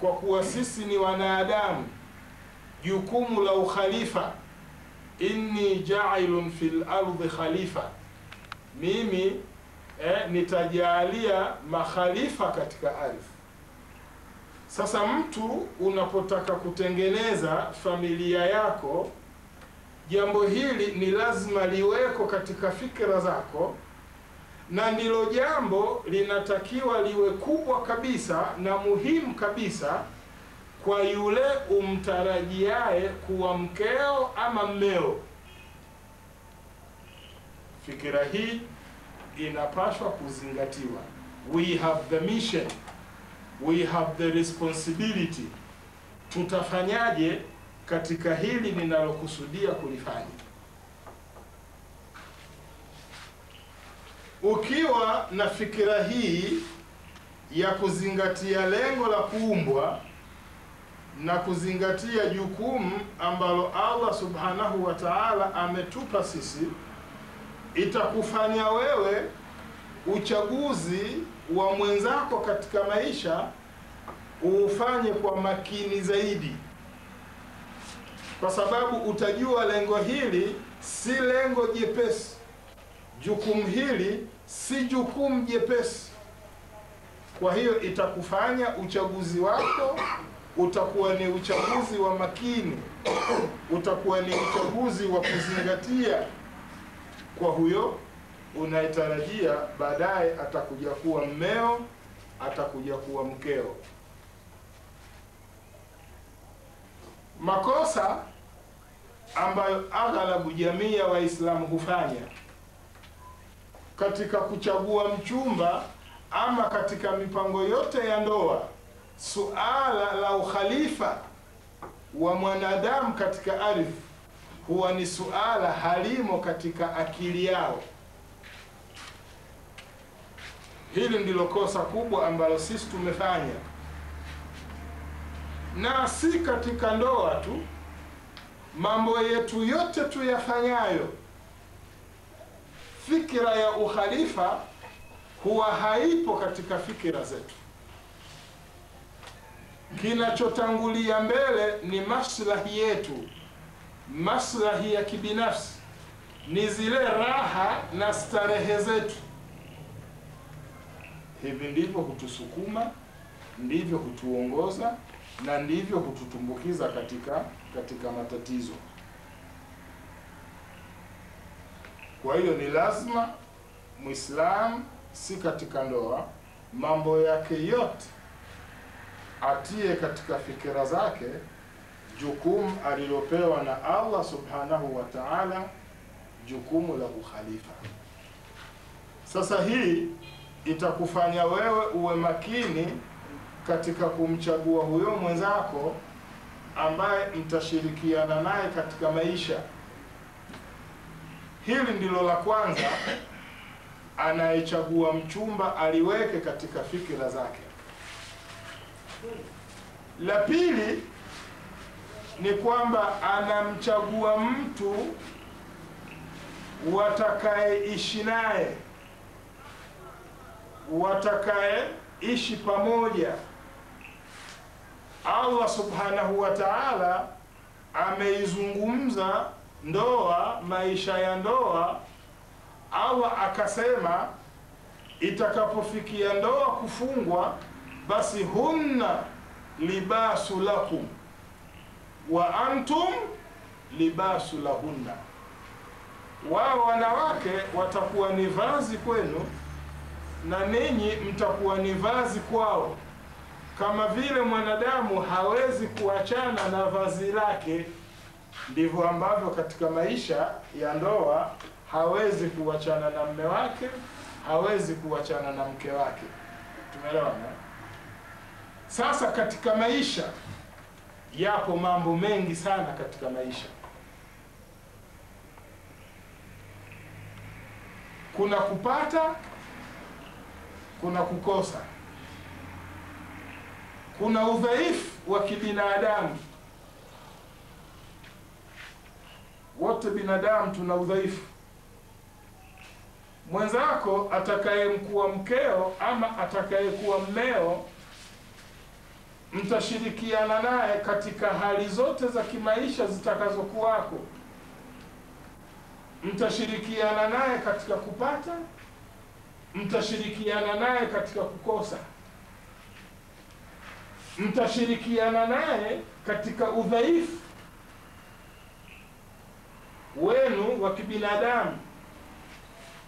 Speaker 1: kwa kuwa sisi ni wanadamu, jukumu la ukhalifa, inni ja'ilun fil ardi khalifa, mimi nitajalia makhalifa katika ardhi. Sasa mtu unapotaka kutengeneza familia yako, jambo hili ni lazima liweko katika fikra zako, na ndilo jambo linatakiwa liwe kubwa kabisa na muhimu kabisa kwa yule umtarajiaye kuwa mkeo ama mmeo. Fikira hii inapaswa kuzingatiwa. We have the mission, we have the responsibility. Tutafanyaje katika hili ninalokusudia kulifanya? Ukiwa na fikira hii ya kuzingatia lengo la kuumbwa na kuzingatia jukumu ambalo Allah subhanahu wa ta'ala ametupa sisi, itakufanya wewe uchaguzi wa mwenzako katika maisha ufanye kwa makini zaidi, kwa sababu utajua lengo hili si lengo jepesi, jukumu hili si jukumu jepesi. Kwa hiyo itakufanya uchaguzi wako utakuwa ni uchaguzi wa makini, utakuwa ni uchaguzi wa kuzingatia kwa huyo unayetarajia baadaye atakuja kuwa mmeo, atakuja kuwa mkeo. Makosa ambayo aghalabu jamii ya Waislamu hufanya katika kuchagua mchumba ama katika mipango yote ya ndoa, suala la ukhalifa wa mwanadamu katika ardhi huwa ni suala halimo katika akili yao. Hili ndilo kosa kubwa ambalo sisi tumefanya, na si katika ndoa tu, mambo yetu yote tuyafanyayo, fikira ya ukhalifa huwa haipo katika fikira zetu. Kinachotangulia mbele ni maslahi yetu, maslahi ya kibinafsi, ni zile raha na starehe zetu. Hivi ndivyo hutusukuma, ndivyo hutuongoza, na ndivyo hututumbukiza katika matatizo. Kwa hiyo ni lazima Muislamu si katika ndoa mambo yake yote atie katika fikira zake jukumu alilopewa na Allah subhanahu wa ta'ala, jukumu la ukhalifa. Sasa hii itakufanya wewe uwe makini katika kumchagua huyo mwenzako ambaye mtashirikiana naye katika maisha. Hili ndilo la kwanza, anayechagua mchumba aliweke katika fikira zake. La pili ni kwamba anamchagua mtu watakayeishi naye, watakayeishi pamoja. Allah subhanahu wa ta'ala ameizungumza ndoa, maisha ya ndoa. Allah akasema itakapofikia ndoa kufungwa, basi hunna libasu lakum wa antum libasu lahunna, wao wanawake watakuwa ni vazi kwenu na ninyi mtakuwa ni vazi kwao. Kama vile mwanadamu hawezi kuachana na vazi lake, ndivyo ambavyo katika maisha ya ndoa hawezi kuachana na mume wake, hawezi kuachana na mke wake. Tumeelewana? Sasa katika maisha yapo mambo mengi sana katika maisha. Kuna kupata, kuna kukosa, kuna udhaifu wa kibinadamu. Wote binadamu tuna udhaifu. Mwenzako atakayemkuwa mkeo ama atakayekuwa mmeo, mtashirikiana naye katika hali zote za kimaisha zitakazokuwako. Mtashirikiana naye katika kupata, mtashirikiana naye katika kukosa, mtashirikiana naye katika udhaifu wenu wa kibinadamu.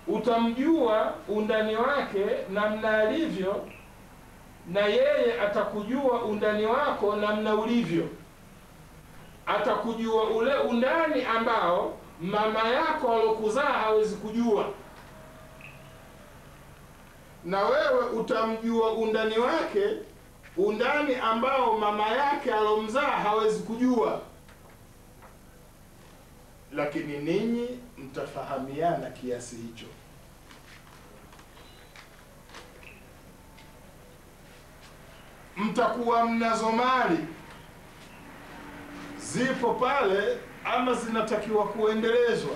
Speaker 1: Utamjua undani wake namna alivyo, na yeye atakujua undani wako namna ulivyo. Atakujua ule undani ambao mama yako alokuzaa hawezi kujua, na wewe utamjua undani wake, undani ambao mama yake alomzaa hawezi kujua. Lakini ninyi mtafahamiana kiasi hicho. mtakuwa mnazo mali zipo pale, ama zinatakiwa kuendelezwa,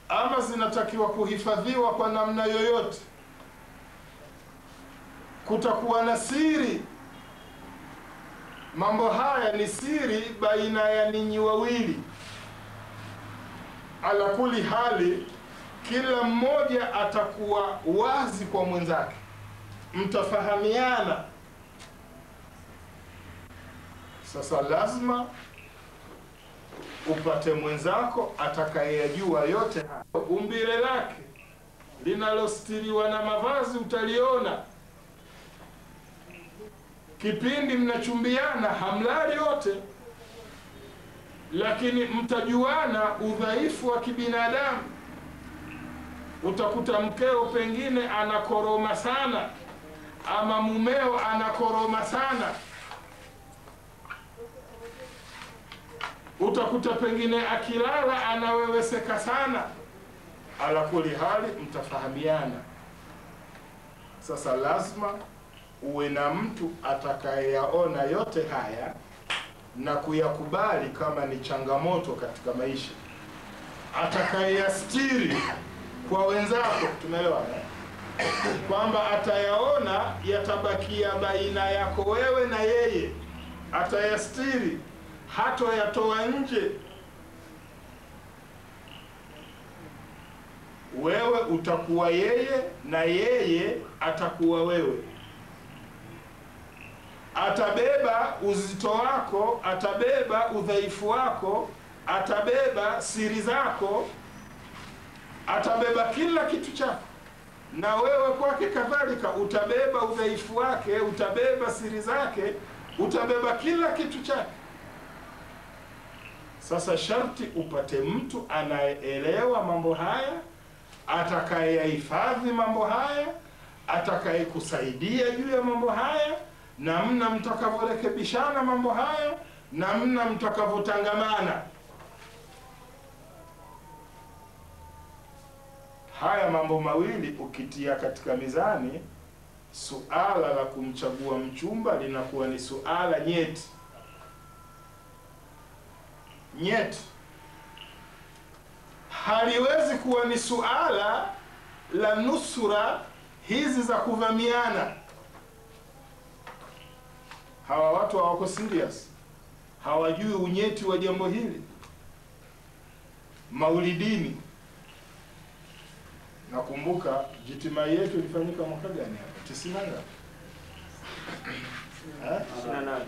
Speaker 1: ama zinatakiwa kuhifadhiwa kwa namna yoyote, kutakuwa na siri. Mambo haya ni siri baina ya ninyi wawili. Ala kuli hali, kila mmoja atakuwa wazi kwa mwenzake, mtafahamiana. Sasa lazima upate mwenzako atakayejua yote haya. Umbile lake linalostiriwa na mavazi utaliona. Kipindi mnachumbiana hamlali yote, lakini mtajuana udhaifu wa kibinadamu. Utakuta mkeo pengine anakoroma sana, ama mumeo anakoroma sana. Utakuta pengine akilala anaweweseka sana. Ala kuli hali mtafahamiana. Sasa lazima uwe na mtu atakayeyaona yote haya na kuyakubali kama ni changamoto katika maisha, atakayeyastiri kwa wenzako. Tumeelewana kwamba atayaona yatabakia baina yako wewe na yeye, atayastiri, hatoyatoa nje. Wewe utakuwa yeye na yeye atakuwa wewe. Atabeba uzito wako, atabeba udhaifu wako, atabeba siri zako, atabeba kila kitu chako, na wewe kwake kadhalika utabeba udhaifu wake, utabeba siri zake, utabeba kila kitu chake. Sasa sharti upate mtu anayeelewa mambo haya, atakayehifadhi mambo haya, atakayekusaidia juu ya mambo haya, namna mtakavyorekebishana mambo haya, namna mtakavyotangamana. Haya mambo mawili ukitia katika mizani, suala la kumchagua mchumba linakuwa ni suala nyeti. Nyeti. Haliwezi kuwa ni suala la nusura hizi za kuvamiana. Hawa watu hawako serious, hawajui unyeti wa jambo hili. Maulidini, nakumbuka jitima yetu ilifanyika mwaka gani hapa? 98.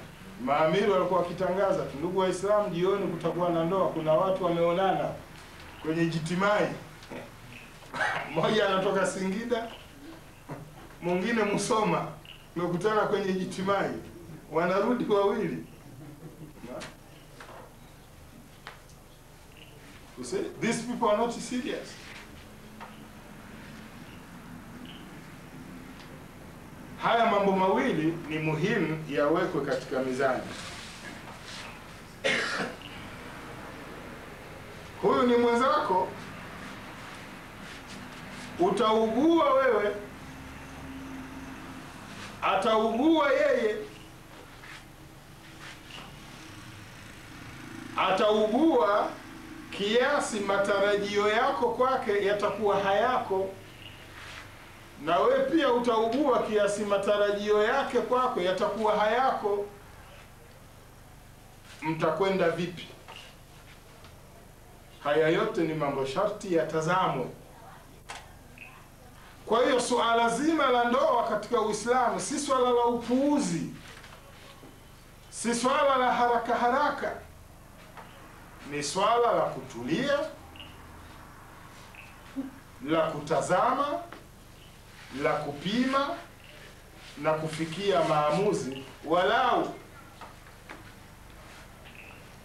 Speaker 1: Maamiri walikuwa wakitangaza tu, ndugu Waislamu, jioni kutakuwa na ndoa, kuna watu wameonana kwenye jitimai. Mmoja anatoka Singida, mwingine Musoma, mekutana kwenye jitimai, wanarudi wawili. You see, these people are not serious. Haya mambo mawili ni muhimu yawekwe katika mizani. Huyu ni mwenzako, utaugua wewe, ataugua yeye, ataugua kiasi matarajio yako kwake yatakuwa hayako, na we pia utaugua kiasi matarajio yake kwako yatakuwa hayako. Mtakwenda vipi? Haya yote ni mambo sharti yatazamwe. Kwa hiyo suala zima la ndoa katika Uislamu si swala la upuuzi, si swala la haraka haraka, ni swala la kutulia, la kutazama, la kupima na kufikia maamuzi. Walau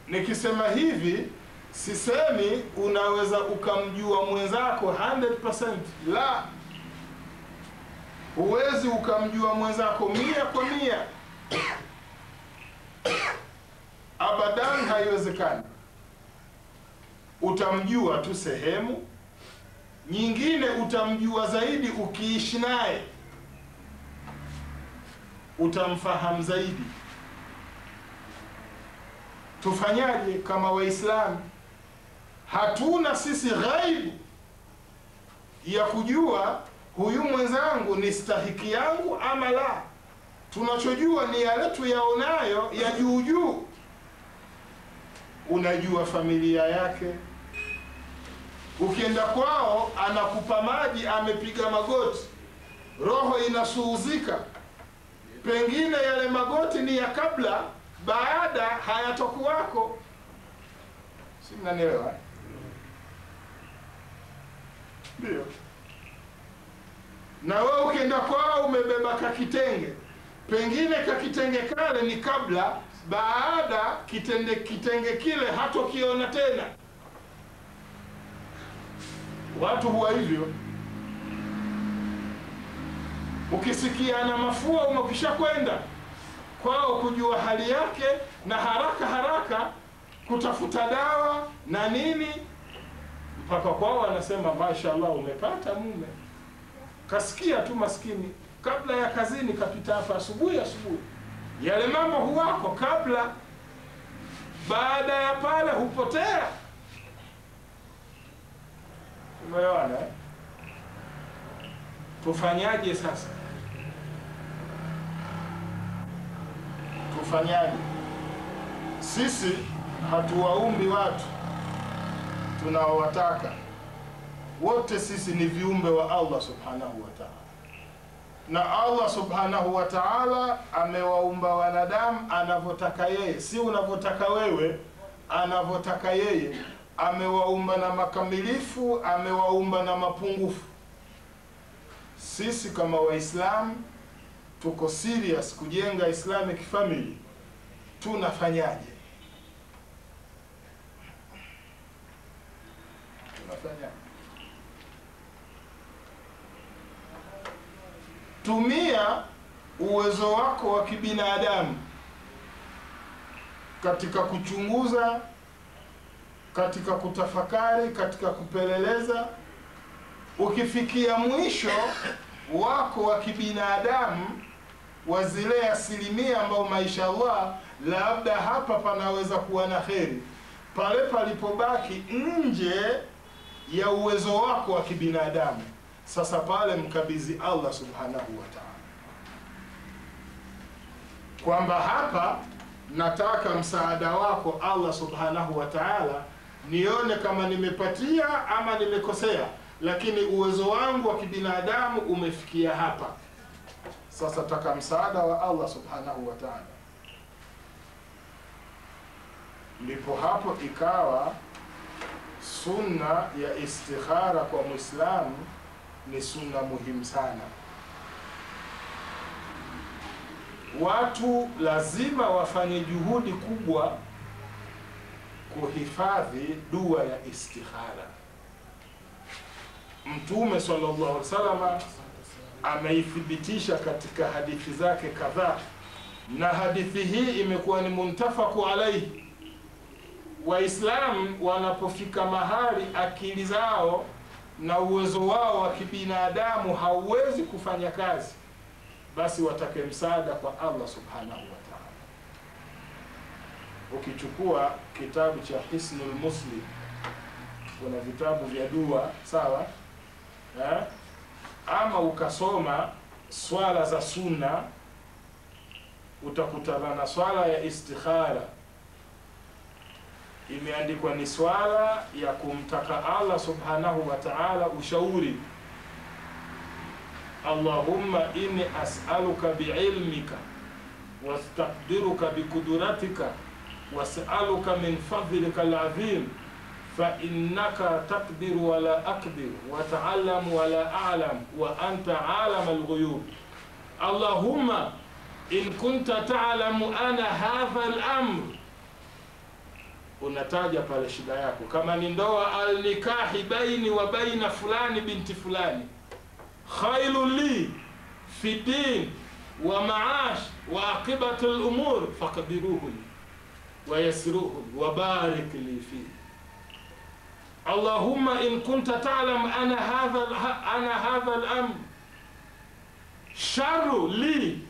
Speaker 1: nikisema hivi, sisemi unaweza ukamjua mwenzako 100%. La, huwezi ukamjua mwenzako 100%. Abadan, haiwezekani. Utamjua tu sehemu nyingine, utamjua zaidi ukiishi naye. utamfahamu zaidi. Tufanyaje kama Waislamu? Hatuna sisi ghaibu ya kujua huyu mwenzangu ni stahiki yangu ama la. Tunachojua ni yale tuyaonayo ya juu juu. Unajua familia yake, ukienda kwao anakupa maji, amepiga magoti, roho inasuhuzika. Pengine yale magoti ni ya kabla, baada hayatokuwako. Si mnanielewa? Ndio. Na wewe ukienda kwao umebeba kakitenge, pengine kakitenge kale ni kabla, baada kitenge kile hatokiona tena. Watu huwa hivyo. Ukisikia na mafua umekisha kwenda kwao kujua hali yake, na haraka kutafuta dawa na nini, mpaka kwao anasema mashaallah umepata mume. Kasikia tu maskini kabla ya kazini kapita hapa asubuhi. Yale mambo huwako kabla, baada ya pale hupotea. Umeona? Tufanyaje sasa? Tufanyaje? Sisi hatuwaumbi watu tunaowataka. Wote sisi ni viumbe wa Allah subhanahu wa ta'ala, na Allah subhanahu wa ta'ala amewaumba wanadamu anavyotaka yeye, si unavyotaka wewe, anavyotaka yeye. Amewaumba na makamilifu, amewaumba na mapungufu. Sisi kama Waislamu tuko serious kujenga Islamic family. Tunafanyaje? Tumia uwezo wako wa kibinadamu katika kuchunguza, katika kutafakari, katika kupeleleza. Ukifikia mwisho wako wa kibinadamu wa zile asilimia ambao maisha Allah labda hapa panaweza kuwa na kheri, pale palipobaki nje ya uwezo wako wa kibinadamu, sasa pale mkabidhi Allah subhanahu wa ta'ala, kwamba hapa nataka msaada wako Allah subhanahu wa ta'ala, nione kama nimepatia ama nimekosea, lakini uwezo wangu wa kibinadamu umefikia hapa. Sasa taka msaada wa Allah subhanahu wa ta'ala. Ndipo hapo ikawa sunna ya istikhara kwa Muislamu ni sunna muhimu sana. Watu lazima wafanye juhudi kubwa kuhifadhi dua ya istikhara. Mtume sallallahu alaihi wasallam ameithibitisha katika hadithi zake kadhaa, na hadithi hii imekuwa ni muntafaku alaihi. Waislamu wanapofika mahali akili zao na uwezo wao wa kibinadamu hauwezi kufanya kazi, basi watake msaada kwa Allah subhanahu wa ta'ala. Ukichukua kitabu cha Hisnul Muslim, kuna vitabu vya dua, sawa? Ama ukasoma swala za sunna, utakutana na swala ya istikhara. Imeandikwa ni swala ya kumtaka Allah subhanahu wa ta'ala ushauri. Allahumma inni as'aluka bi'ilmika wastaqdiruka biqudratika was'aluka min fadlika al'azim fa innaka taqdiru wa la aqdir wa ta'allamu wa la a'lam wa anta 'alamul ghuyub. Allahumma in kunta ta'lamu ana hadha al-amr, unataja pale shida yako. Kama ni ndoa, al-nikahi baini wa baina fulani binti fulani, khairul li fi din wa ma'ash wa aqibatu al-umur faqdiruhu wa yassiruhu wa barik li fi. Allahumma in kunta ta'lam ana hadha al-amr sharru li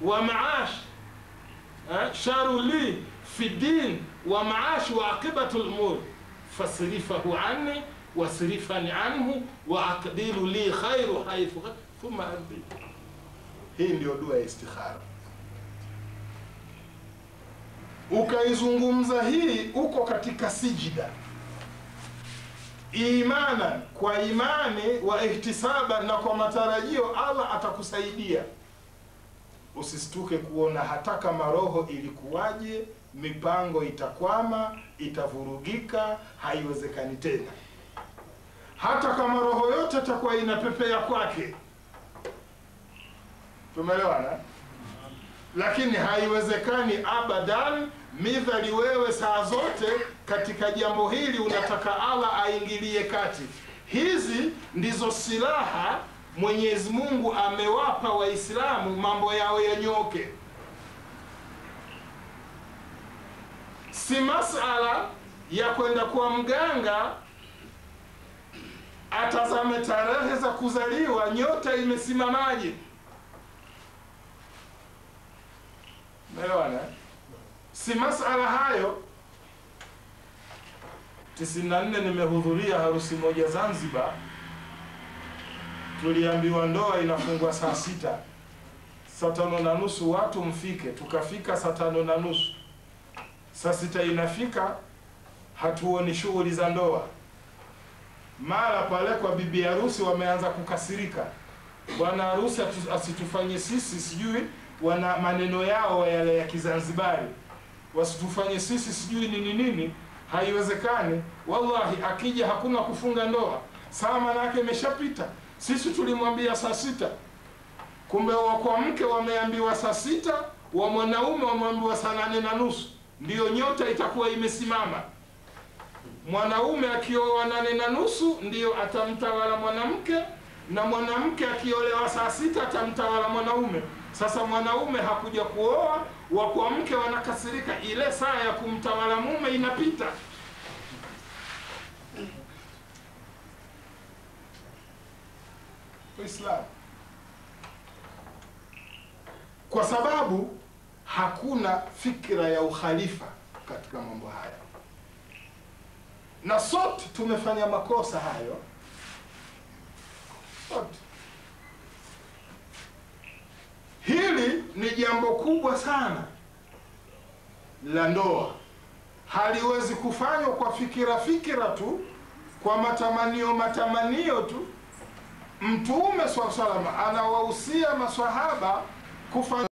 Speaker 1: wa maash, sharu li fi din wa maash wa aqibatu al-umur fasrifahu anni wasrifani anhu wa aqdiru li khairu haythu thumma ardi. Hii ndio dua ya istikhara. Ukaizungumza hii uko katika sijida, imana, kwa imani, wa ihtisaba, na kwa matarajio Allah atakusaidia. Usistuke kuona hata kama roho ilikuwaje, mipango itakwama, itavurugika, haiwezekani tena. Hata kama roho yote itakuwa inapepea kwake, tumeelewana? Lakini haiwezekani abadan, midhali wewe saa zote katika jambo hili unataka Allah aingilie kati. Hizi ndizo silaha Mwenyezi Mungu amewapa Waislamu mambo yao yanyoke. Si masala ya kwenda kwa mganga atazame tarehe za kuzaliwa, nyota imesimamaje. Umeelewana? Si masala hayo. 94 nimehudhuria harusi moja Zanzibar. Tuliambiwa ndoa inafungwa saa 6. Saa 5:30 watu mfike. Tukafika saa 5:30. Saa 6 inafika, hatuoni shughuli za ndoa. Mara pale kwa bibi harusi wameanza kukasirika. Bwana harusi asitufanye sisi, sijui wana maneno yao yale ya Kizanzibari, wasitufanye sisi sijui nini nini. Haiwezekani. Wallahi, akija hakuna kufunga ndoa. Saa manake imeshapita. Sisi tulimwambia saa 6. Kumbe wa kwa mke wameambiwa saa 6, wa mwanaume wameambiwa saa 8:30. Ndiyo nyota itakuwa imesimama. Mwanaume akioa 8:30 ndiyo atamtawala mwanamke, na mwanamke akiolewa saa 6 atamtawala mwanaume. Sasa mwanaume hakuja kuoa, wa kwa mke wanakasirika, ile saa ya kumtawala mume inapita. Islam, kwa sababu hakuna fikra ya ukhalifa katika mambo haya, na sote tumefanya makosa hayo sote. Hili ni jambo kubwa sana la ndoa. Haliwezi kufanywa kwa fikira tu, kwa matamanio tu. Mtume swalla salama anawahusia maswahaba kufanya